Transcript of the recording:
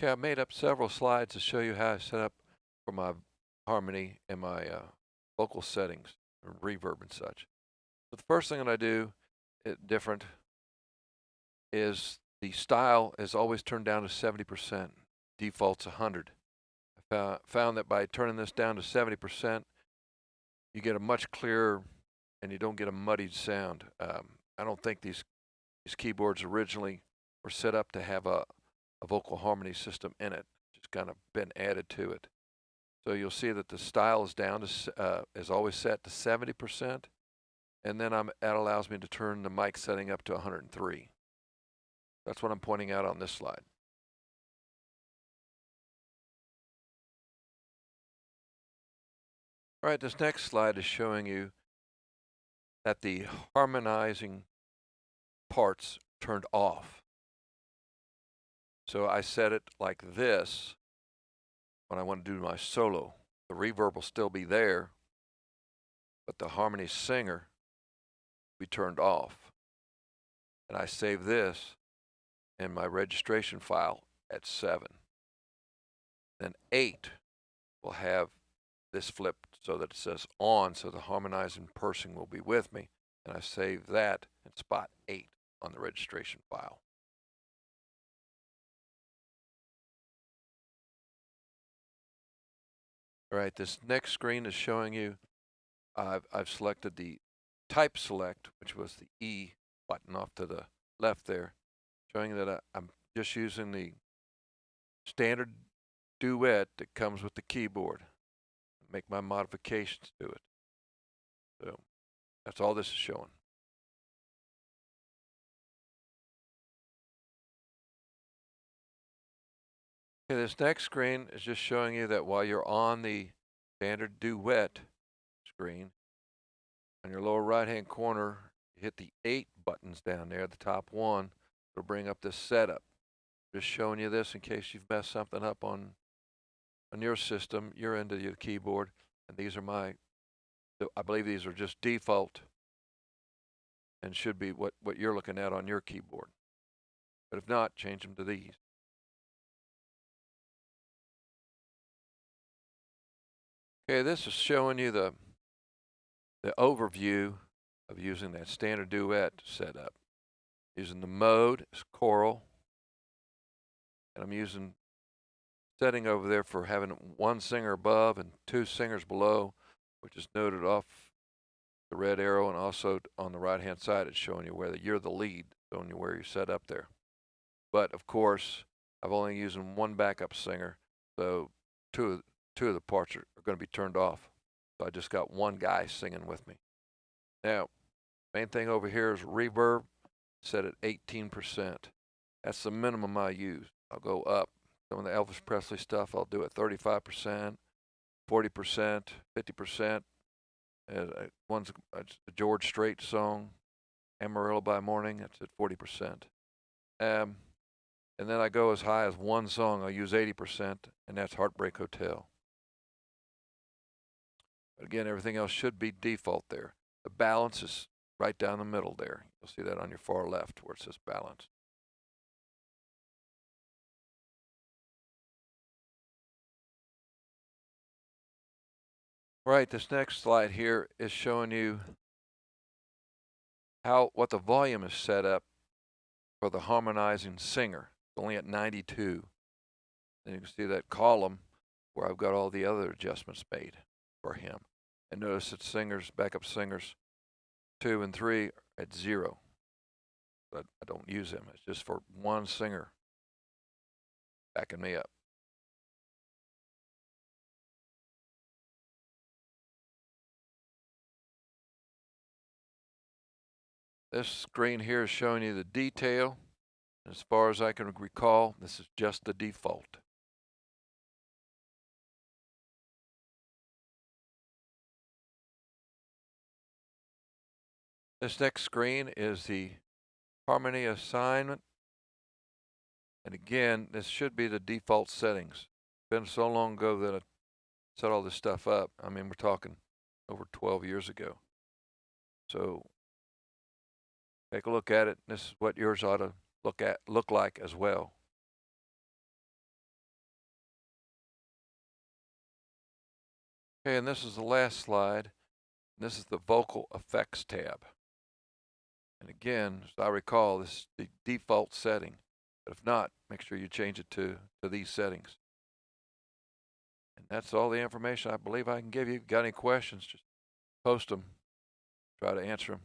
Okay, I made up several slides to show you how I set up for my harmony and my vocal settings, reverb and such. So the first thing that I do different is the style is always turned down to 70%. Default's 100. I found that by turning this down to 70%, you get a much clearer and you don't get a muddied sound. I don't think these keyboards originally were set up to have a vocal harmony system in it. Just kind of been added to it. So you'll see that the style is down to is always set to 70%, and then that allows me to turn the mic setting up to 103. That's what I'm pointing out on this slide. All right, this next slide is showing you that the harmonizing parts turned off. So I set it like this when I want to do my solo. The reverb will still be there, but the harmony singer will be turned off. And I save this in my registration file at 7. Then 8 will have this flipped so that it says on, so the harmonizing person will be with me, and I save that in spot 8 on the registration file. All right, this next screen is showing you I've selected the type select, which was the E button off to the left there, showing that I'm just using the standard Duet that comes with the keyboard. Make my modifications to it. So that's all this is showing. Okay, this next screen is just showing you that while you're on the standard Duet screen, on your lower right hand corner, you hit the 8 buttons down there, the top one, it'll bring up this setup. Just showing you this in case you've messed something up on your system, your end of your keyboard. And these are I believe these are just default and should be what you're looking at on your keyboard. But if not, change them to these. Okay, this is showing you the overview of using that standard Duet setup. Using the mode is choral, and I'm using setting over there for having 1 singer above and 2 singers below, which is noted off the red arrow, and also on the right hand side it's showing you where you're the lead, showing you where you set up there. But of course, I've only used 1 backup singer, so two of the parts are going to be turned off. So I just got 1 guy singing with me. Now, main thing over here is reverb, set at 18%. That's the minimum I use. I'll go up. Some of the Elvis Presley stuff I'll do at 35%, 40%, 50%. One's a George Strait song, Amarillo by Morning, that's at 40%. And then I go as high as 1 song, I'll use 80%, and that's Heartbreak Hotel. But again, everything else should be default there. The balance is right down the middle there. You'll see that on your far left where it says balance. Right, this next slide here is showing you what the volume is set up for the harmonizing singer. It's only at 92. Then you can see that column where I've got all the other adjustments made for him. And notice that backup singers 2 and 3 are at 0. But I don't use them. It's just for 1 singer backing me up. This screen here is showing you the detail. As far as I can recall, this is just the default. This next screen is the harmony assignment. And again, this should be the default settings. It's been so long ago that I set all this stuff up. I mean, we're talking over 12 years ago. So take a look at it. This is what yours ought to look like as well. Okay, and this is the last slide. This is the vocal effects tab. And again, as I recall, this is the default setting. But if not, make sure you change it to these settings. And that's all the information I believe I can give you. Got any questions, just post them. Try to answer them.